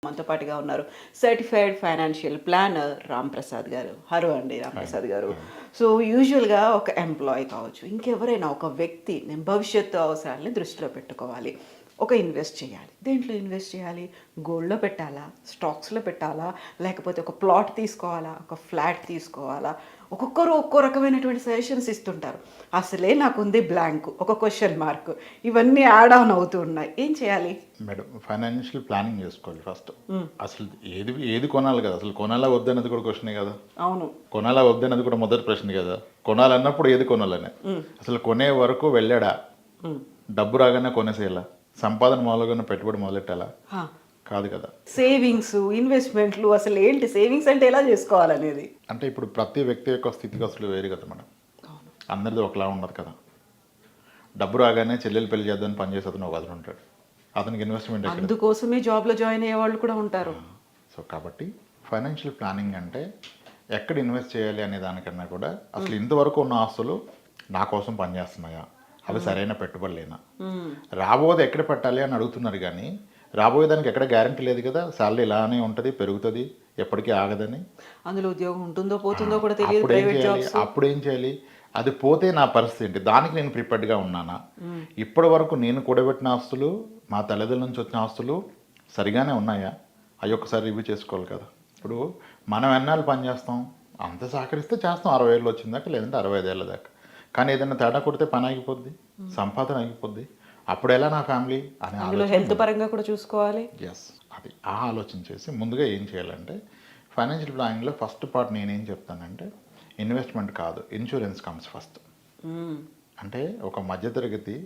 మనతో పాటుగా ఉన్నారు certified financial planner Ram Prasad గారు. హలో అండి రామ్ ప్రసాద్ గారు. సో యూజువల్గా ఒక ఎంప్లాయీ కావచ్చు, ఇంకెవరైనా ఒక వ్యక్తి నేను భవిష్యత్తు అవసరాలని దృష్టిలో పెట్టుకోవాలి, ఒక ఇన్వెస్ట్ చేయాలి. దేంట్లో ఇన్వెస్ట్ చేయాలి? గోల్డ్లో పెట్టాలా, స్టాక్స్లో పెట్టాలా, లేకపోతే ఒక ప్లాట్ తీసుకోవాలా, ఒక ఫ్లాట్ తీసుకోవాలా? ఒక్కొక్కరు ఒక్కో రకమైనటువంటి సజెషన్స్ ఇస్తుంటారు. అసలే నాకుంది బ్లాంక్, ఒక క్వశ్చన్ మార్క్, ఇవన్నీ యాడ్ ఆన్ అవుతూ ఉన్నాయి. ఏం చేయాలి మేడం? ఫైనాన్షియల్ ప్లానింగ్ చేసుకోవాలి ఫస్ట్. అసలు ఏది ఏది కొనాలి కదా, అసలు కొనాలా వద్దన్నది కూడా క్వశ్చనే కదా. అవును, కొనాలా వద్దన్నది కూడా మొదటి ప్రశ్న కదా. కొనాలన్నప్పుడు ఏది కొనాలని, అసలు కొనే వరకు వెళ్ళాడా, డబ్బు రాగానే కొనేసేయాలా, సంపాదన మొదలుగానే పెట్టుబడి మొదలెట్టాలా? కాదు కదా. సేవింగ్స్ ఇన్వెస్ట్మెంట్లు అసలు ఏంటి, సేవింగ్స్ అంటే ఎలా చేసుకోవాలనేది. అంటే ఇప్పుడు ప్రతి వ్యక్తి యొక్క స్థితిగతులు వేరు కదా మేడం. అందరిది ఒకలా ఉండదు కదా. డబ్బు రాగానే చెల్లెలు పెళ్లి చేద్దామని పనిచేసే అతను ఒక అతను ఉంటాడు, అతనికి ఇన్వెస్ట్మెంట్ అందుకోసమే జాబ్లో జాయిన్ అయ్యే వాళ్ళు కూడా ఉంటారు. సో కాబట్టి ఫైనాన్షియల్ ప్లానింగ్ అంటే ఎక్కడ ఇన్వెస్ట్ చేయాలి అనే దానికన్నా కూడా అసలు ఇంతవరకు ఉన్న ఆస్తులు నా కోసం పనిచేస్తున్నాయా, అవి సరైన పెట్టుబడులేనా, రాబోయేది ఎక్కడ పెట్టాలి అని అడుగుతున్నారు. కానీ రాబోయేదానికి ఎక్కడ గ్యారంటీ లేదు కదా. శాలరీ ఇలానే ఉంటుంది, పెరుగుతుంది, ఎప్పటికీ ఆగదని. అందులో ఉద్యోగం ఉంటుందో పోతుందో కూడా తెలియదు. అప్పుడు ఏం చేయాలి? అది పోతే నా పరిస్థితి ఏంటి, దానికి నేను ప్రిపేర్డ్గా ఉన్నానా? ఇప్పటి వరకు నేను కూడబెట్టిన ఆస్తులు, మా తల్లిదండ్రుల నుంచి వచ్చిన ఆస్తులు సరిగానే ఉన్నాయా, అవి ఒక్కసారి రివ్యూ చేసుకోవాలి కదా. ఇప్పుడు మనం ఎన్నాళ్ళు పని చేస్తాం, అంత సహకరిస్తే చేస్తాం 60 ఏళ్ళు వచ్చిన దాకా, లేదంటే 65 ఏళ్ళ దాకా. కానీ ఏదైనా తేడా కొడితే పని ఆగిపోద్ది, సంపాదన ఆగిపోద్ది. అప్పుడు ఎలా నా ఫ్యామిలీ అని హెల్త్ పరంగా కూడా చూసుకోవాలి. ఎస్, అది ఆ ఆలోచన చేసి ముందుగా ఏం చేయాలంటే ఫైనాన్షియల్ ప్లానింగ్లో ఫస్ట్ పార్ట్ నేనేం చెప్తానంటే ఇన్వెస్ట్మెంట్ కాదు, ఇన్సూరెన్స్ కమ్స్ ఫస్ట్. అంటే ఒక మధ్యతరగతి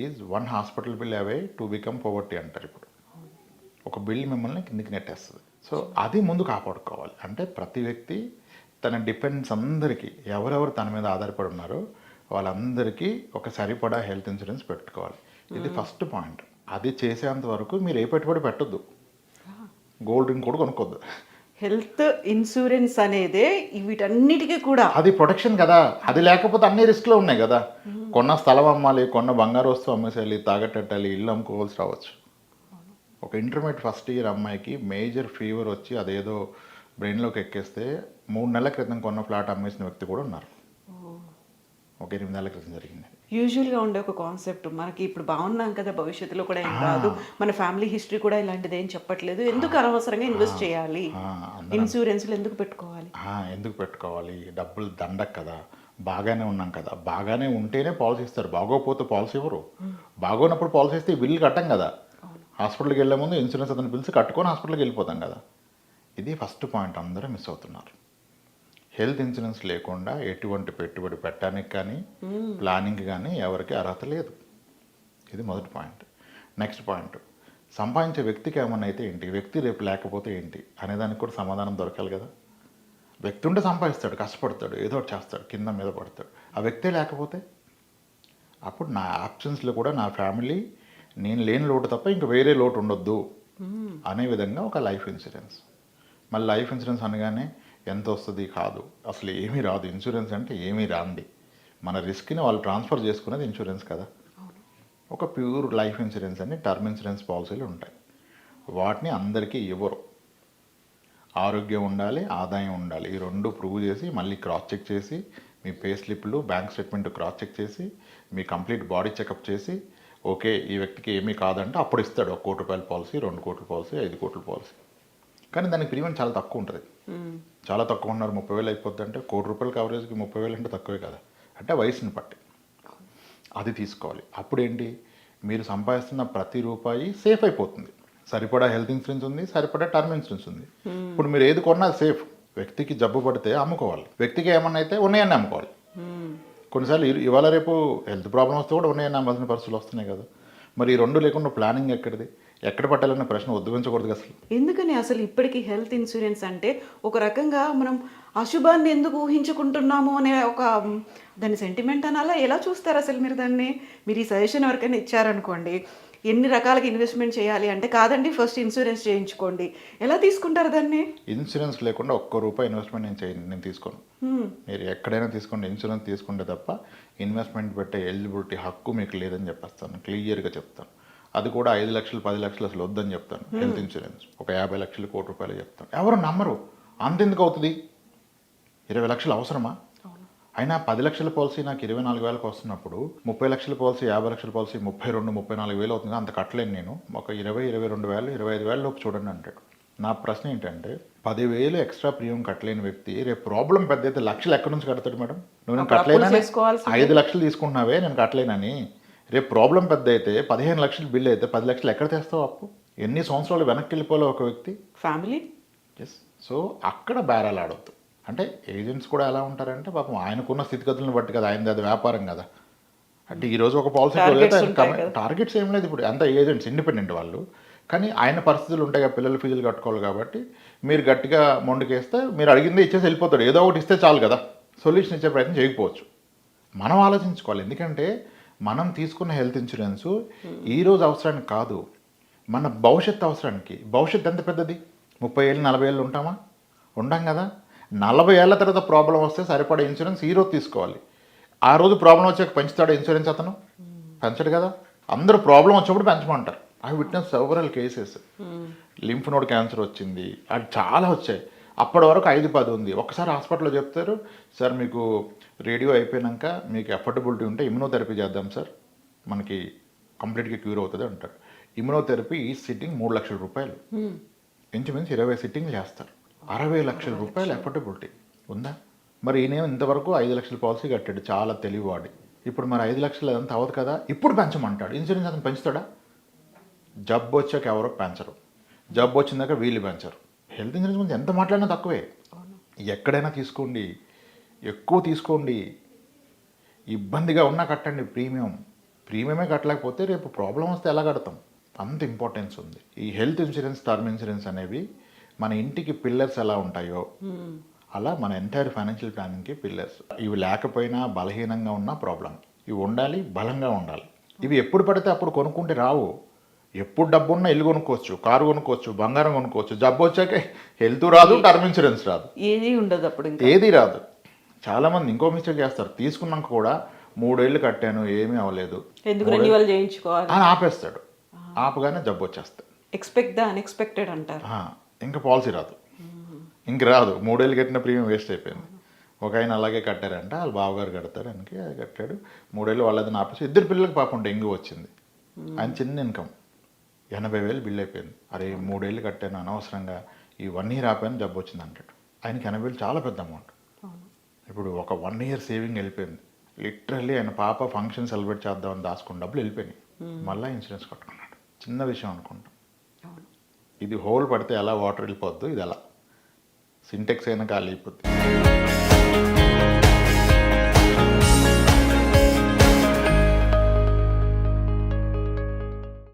is 1 hospital bill away to become poverty అంటారు. ఇప్పుడు ఒక బిల్ మిమ్మల్ని కిందికి నెట్టేస్తుంది. సో అది ముందు కాపాడుకోవాలి. అంటే ప్రతి వ్యక్తి తన డిపెండ్స్ అందరికీ, ఎవరెవరు తన మీద ఆధారపడి ఉన్నారో వాళ్ళందరికీ ఒక సరిపడా హెల్త్ ఇన్సూరెన్స్ పెట్టుకోవాలి. ఇది ఫస్ట్ పాయింట్. అది చేసేంత వరకు మీరు ఏ పెట్టుబడి పెట్టద్దు, గోల్డ్ డ్రింక్ కూడా కొనుక్కోద్దు. హెల్త్ ఇన్సూరెన్స్ అనేదే వీటన్నిటికీ కూడా అది ప్రొటెక్షన్ కదా. అది లేకపోతే అన్ని రిస్క్లో ఉన్నాయి కదా. కొన్న స్థలం అమ్మాలి, కొన్న బంగారు వస్తువు అమ్మేసేయాలి, తాగట్టెట్టాలి, ఇల్లు అమ్ముకోవాల్సి రావచ్చు. ఒక ఇంటర్మీడియట్ ఫస్ట్ ఇయర్ అమ్మాయికి మేజర్ ఫీవర్ వచ్చి అదేదో బ్రెయిన్లోకి ఎక్కేస్తే 3 నెలల క్రితం కొన్న ఫ్లాట్ అమ్మేసిన వ్యక్తి కూడా ఉన్నారు. ఒక 8 నెలల క్రితం జరిగింది. యూజువల్గా ఉండే ఒక కాన్సెప్ట్, మనకి ఇప్పుడు బాగున్నాం కదా, భవిష్యత్తులో కూడా ఏం కాదు, మన ఫ్యామిలీ హిస్టరీ కూడా ఇలాంటిది ఏం చెప్పట్లేదు, ఎందుకు అనవసరంగా ఇన్వెస్ట్ చేయాలి, ఇన్సూరెన్స్లు ఎందుకు పెట్టుకోవాలి, ఎందుకు పెట్టుకోవాలి, డబ్బులు దండక్ కదా, బాగానే ఉన్నాం కదా. బాగానే ఉంటేనే పాలసీ ఇస్తారు, బాగోకపోతే పాలసీ ఇవ్వరు. బాగోనప్పుడు పాలసీ ఇస్తే బిల్లు కట్టం కదా. హాస్పిటల్కి వెళ్ళే ముందు ఇన్సూరెన్స్ అతను పిలిచి కట్టుకొని హాస్పిటల్కి వెళ్ళిపోతాం కదా. ఇది ఫస్ట్ పాయింట్, అందరూ మిస్ అవుతున్నారు. హెల్త్ ఇన్సూరెన్స్ లేకుండా ఎటువంటి పెట్టుబడి పెట్టడానికి కానీ ప్లానింగ్ కానీ ఎవరికి అర్హత లేదు. ఇది మొదటి పాయింట్. నెక్స్ట్ పాయింట్, సంపాదించే వ్యక్తికి ఏమన్నా అయితే ఏంటి, వ్యక్తి రేపు లేకపోతే ఏంటి అనేదానికి కూడా సమాధానం దొరకాలి కదా. వ్యక్తి ఉంటే సంపాదిస్తాడు, కష్టపడతాడు, ఏదో ఒకటి చేస్తాడు, కింద మీద పడతాడు. ఆ వ్యక్తే లేకపోతే అప్పుడు నా ఆప్షన్స్లో కూడా నా ఫ్యామిలీ, నేను లేని లోటు తప్ప ఇంకా వేరే లోటు ఉండొద్దు అనే విధంగా ఒక లైఫ్ ఇన్సూరెన్స్. మళ్ళీ లైఫ్ ఇన్సూరెన్స్ అనగానే ఎంత వస్తుంది కాదు, అసలు ఏమీ రాదు. ఇన్సూరెన్స్ అంటే ఏమీ రాంది, మన రిస్క్ని వాళ్ళు ట్రాన్స్ఫర్ చేసుకునేది ఇన్సూరెన్స్ కదా. ఒక ప్యూర్ లైఫ్ ఇన్సూరెన్స్ అని టర్మ్ ఇన్సూరెన్స్ పాలసీలు ఉంటాయి. వాటిని అందరికీ ఇవ్వరు. ఆరోగ్యం ఉండాలి, ఆదాయం ఉండాలి, ఈ రెండు ప్రూవ్ చేసి మళ్ళీ క్రాస్ చెక్ చేసి మీ పే స్లిప్లు, బ్యాంక్ స్టేట్మెంట్ క్రాస్ చెక్ చేసి మీ కంప్లీట్ బాడీ చెకప్ చేసి ఓకే ఈ వ్యక్తికి ఏమీ కాదంటే అప్పుడు ఇస్తాడు. 1 కోటి రూపాయల పాలసీ, 2 కోట్ల పాలసీ, 5 కోట్ల పాలసీ. కానీ దానికి ప్రీమియం చాలా తక్కువ ఉంటుంది. చాలా తక్కువ ఉన్నారు, 30,000 అయిపోద్ది అంటే 1 కోటి రూపాయల కవరేజ్కి 30,000 అంటే తక్కువే కదా. అంటే వయసుని బట్టి అది తీసుకోవాలి. అప్పుడు ఏంటి, మీరు సంపాదిస్తున్న ప్రతి రూపాయి సేఫ్ అయిపోతుంది. సరిపడా హెల్త్ ఇన్సూరెన్స్ ఉంది, సరిపడా టర్మ్ ఇన్సూరెన్స్ ఉంది. ఇప్పుడు మీరు ఏది కొన్నా సేఫ్. వ్యక్తికి జబ్బు పడితే అమ్ముకోవాలి, వ్యక్తికి ఏమన్నా అయితే ఉన్నాయని అమ్ముకోవాలి. కొన్నిసార్లు ఇవాళ రేపు హెల్త్ ప్రాబ్లం వస్తే కూడా ఉన్నాయని అమ్మాల్సిన పరిస్థితులు వస్తున్నాయి కదా. మరి ఈ రెండు లేకుండా ప్లానింగ్ ఎక్కడిది, ఎక్కడ పట్టాలన్న ప్రశ్న ఉద్భవించకూడదు అసలు. ఎందుకని అసలు ఇప్పటికీ హెల్త్ ఇన్సూరెన్స్ అంటే ఒక రకంగా మనం అశుభాన్ని ఎందుకు ఊహించుకుంటున్నాము అనే ఒక దాని సెంటిమెంట్ అనాలా, ఎలా చూస్తారు అసలు మీరు దాన్ని? మీరు ఈ సజెషన్ ఎవరికైనా ఇచ్చారనుకోండి, ఎన్ని రకాలుగా ఇన్వెస్ట్మెంట్ చేయాలి అంటే కాదండి ఫస్ట్ ఇన్సూరెన్స్ చేయించుకోండి, ఎలా తీసుకుంటారు దాన్ని? ఇన్సూరెన్స్ లేకుండా 1 రూపాయి ఇన్వెస్ట్మెంట్ నేను తీసుకోను. మీరు ఎక్కడైనా తీసుకోండి, ఇన్సూరెన్స్ తీసుకుంటే తప్ప ఇన్వెస్ట్మెంట్ పెట్టే ఎలిజిబిలిటీ హక్కు మీకు లేదని చెప్పేస్తాను, క్లియర్గా చెప్తాను. అది కూడా 5 లక్షలు 10 లక్షలు అసలు వద్దని చెప్తాను. హెల్త్ ఇన్సూరెన్స్ ఒక 50 లక్షలు కోటి రూపాయలు చెప్తాను. ఎవరు నమ్మరు. అంతెందుకు అవుతుంది? 20 లక్షలు అవసరమా? అయినా 10 లక్షల పాలసీ నాకు 24,000కి వస్తున్నప్పుడు 30 లక్షల పాలసీ 50 లక్షల పాలసీ 32-34,000 అవుతుంది. అంత కట్టలేను నేను. ఒక 22,000 25,000 లోపు చూడండి అంటాడు. నా ప్రశ్న ఏంటంటే 10,000 ఎక్స్ట్రా ప్రీమియం కట్టలేని వ్యక్తి రేపు ప్రాబ్లం పెద్ద అయితే లక్షలు ఎక్కడి నుంచి కడతాడు మేడం? నువ్వు నేను కట్టలేనని 5 లక్షలు తీసుకుంటున్నావే నేను కట్టలేనని, రేపు ప్రాబ్లం పెద్ద అయితే 15 లక్షలు బిల్ అయితే 10 లక్షలు ఎక్కడ తెస్తావు అప్పు? ఎన్ని సంవత్సరాలు వెనక్కి వెళ్ళిపోలే ఒక వ్యక్తి? ఫ్యామిలీ. ఎస్. సో అక్కడ బేరాలు ఆడవద్దు. అంటే ఏజెంట్స్ కూడా ఎలా ఉంటారంటే పాపం ఆయనకున్న స్థితిగతులను బట్టి కదా, ఆయనది అది వ్యాపారం కదా. అంటే ఈరోజు ఒక పాలసీ టార్గెట్స్ ఏం లేదు. ఇప్పుడు అంతా ఏజెంట్స్ ఇండిపెండెంట్ వాళ్ళు, కానీ ఆయన పరిస్థితులు ఉంటాయి కదా, పిల్లలు ఫీజులు కట్టుకోవాలి కాబట్టి మీరు గట్టిగా మొండికేస్తే మీరు అడిగిందే ఇచ్చేసి వెళ్ళిపోతాడు. ఏదో ఒకటి ఇస్తే చాలు కదా, సొల్యూషన్ ఇచ్చే ప్రయత్నం చేయకపోవచ్చు. మనం ఆలోచించుకోవాలి. ఎందుకంటే మనం తీసుకున్న హెల్త్ ఇన్సూరెన్స్ ఈరోజు అవసరానికి కాదు, మన భవిష్యత్తు అవసరానికి. భవిష్యత్తు ఎంత పెద్దది? 30 ఏళ్ళు 40 ఏళ్ళు ఉంటామా? ఉండం కదా. 40 ఏళ్ళ తర్వాత ప్రాబ్లం వస్తే సరిపడే ఇన్సూరెన్స్ ఈరోజు తీసుకోవాలి. ఆ రోజు ప్రాబ్లం వచ్చాక పెంచుతాడు ఇన్సూరెన్స్ అతను? పెంచడు కదా. అందరూ ప్రాబ్లం వచ్చినప్పుడు పెంచమంటారు. I witness several cases. Lymph node cancer వచ్చింది, అది చాలా వచ్చాయి. అప్పటి వరకు 5-10 ఉంది. ఒకసారి హాస్పిటల్లో చెప్తారు, సార్ మీకు రేడియో అయిపోయాక మీకు ఎఫర్డబిలిటీ ఉంటే ఇమ్యునోథెరపీ చేద్దాం సార్, మనకి కంప్లీట్గా క్యూర్ అవుతుంది అంటారు. ఇమ్యునోథెరపీ ఈ సిట్టింగ్ 3 లక్షల రూపాయలు. ఇంచుమించు 20 సిట్టింగ్లు చేస్తారు. 60 లక్షల రూపాయలు ఎఫర్డబిలిటీ ఉందా? మరి ఈయన ఇంతవరకు 5 లక్షల పాలసీ కట్టాడు, చాలా తెలివివాడి. ఇప్పుడు మరి 5 లక్షలు అదంతా అవ్వదు కదా, ఇప్పుడు పెంచమంటాడు. ఇన్సూరెన్స్ అతను పెంచుతాడా? జబ్బు వచ్చాక ఎవరో పెంచరు, జబ్బు వచ్చిందాక వీళ్ళు పెంచరు. హెల్త్ ఇన్సూరెన్స్ గురించి ఎంత మాట్లాడినా తక్కువే. ఎక్కడైనా తీసుకోండి, ఎక్కువ తీసుకోండి, ఇబ్బందిగా ఉన్నా కట్టండి ప్రీమియమే కట్టలేకపోతే రేపు ప్రాబ్లం వస్తే ఎలా కడతాం? అంత ఇంపార్టెన్స్ ఉంది. ఈ హెల్త్ ఇన్సూరెన్స్, టర్మ్ ఇన్సూరెన్స్ అనేవి మన ఇంటికి పిల్లర్స్ ఎలా ఉంటాయో అలా మన ఎంటైర్ ఫైనాన్షియల్ ప్లానింగ్కి పిల్లర్స్. ఇవి లేకపోయినా బలహీనంగా ఉన్న ప్రాబ్లం, ఇవి ఉండాలి, బలంగా ఉండాలి. ఇవి ఎప్పుడు పడితే అప్పుడు కొనుక్కుంటే రావు. ఎప్పుడు డబ్బు ఉన్నా ఇల్లు కొనుక్కోవచ్చు, కారు కొనుక్కోవచ్చు, బంగారం కొనుక్కోవచ్చు. జబ్బు వచ్చాక హెల్త్ రాదు, టర్మ్ ఇన్సూరెన్స్ రాదు, ఏది ఉండదు, అప్పుడు ఏది రాదు. చాలామంది ఇంకో మిస్టేక్ చేస్తారు, తీసుకున్నాక కూడా 3 ఏళ్ళు కట్టాను ఏమీ అవ్వలేదు ఎందుకు రెన్యువల్ చేయించుకోవాలి అని ఆపేస్తాడు. ఆపగానే జబ్బు వచ్చేస్తాడు. ఎక్స్పెక్ట్ ద అన్ఎక్స్పెక్టెడ్ అంటారు. ఇంకా పాలసీ రాదు, ఇంక రాదు. 3 ఏళ్ళు కట్టిన ప్రీమియం వేస్ట్ అయిపోయింది. ఒక ఆయన అలాగే కట్టారంట, వాళ్ళ బావగారు కడతారు, ఆయనకి అది కట్టాడు. 3 ఏళ్ళు వాళ్ళది ఆపేసి 2 పిల్లలకి పాపం డెంగ్యూ వచ్చింది. ఆయన చిన్న ఇన్కమ్ 80,000 బిల్ అయిపోయింది. అరే 3 ఏళ్ళు కట్టాను అనవసరంగా, ఈ 1 ఇయర్ ఆపాను జబ్బు వచ్చింది అంటాడు. ఆయనకి 80,000 చాలా పెద్ద అమౌంట్. ఇప్పుడు ఒక 1 ఇయర్ సేవింగ్ వెళ్ళిపోయింది. లిటరల్లీ ఆయన పాప ఫంక్షన్ సెలబ్రేట్ చేద్దామని దాచుకున్న డబ్బులు వెళ్ళిపోయినాయి. మళ్ళీ ఇన్సూరెన్స్ కట్టుకున్నాడు. చిన్న విషయం అనుకుంటాం. ఇది హోల్ పడితే ఎలా వాటర్ వెళ్ళిపోద్దు, ఇది ఎలా సింటెక్స్ అయినా ఖాళీ అయిపోద్ది.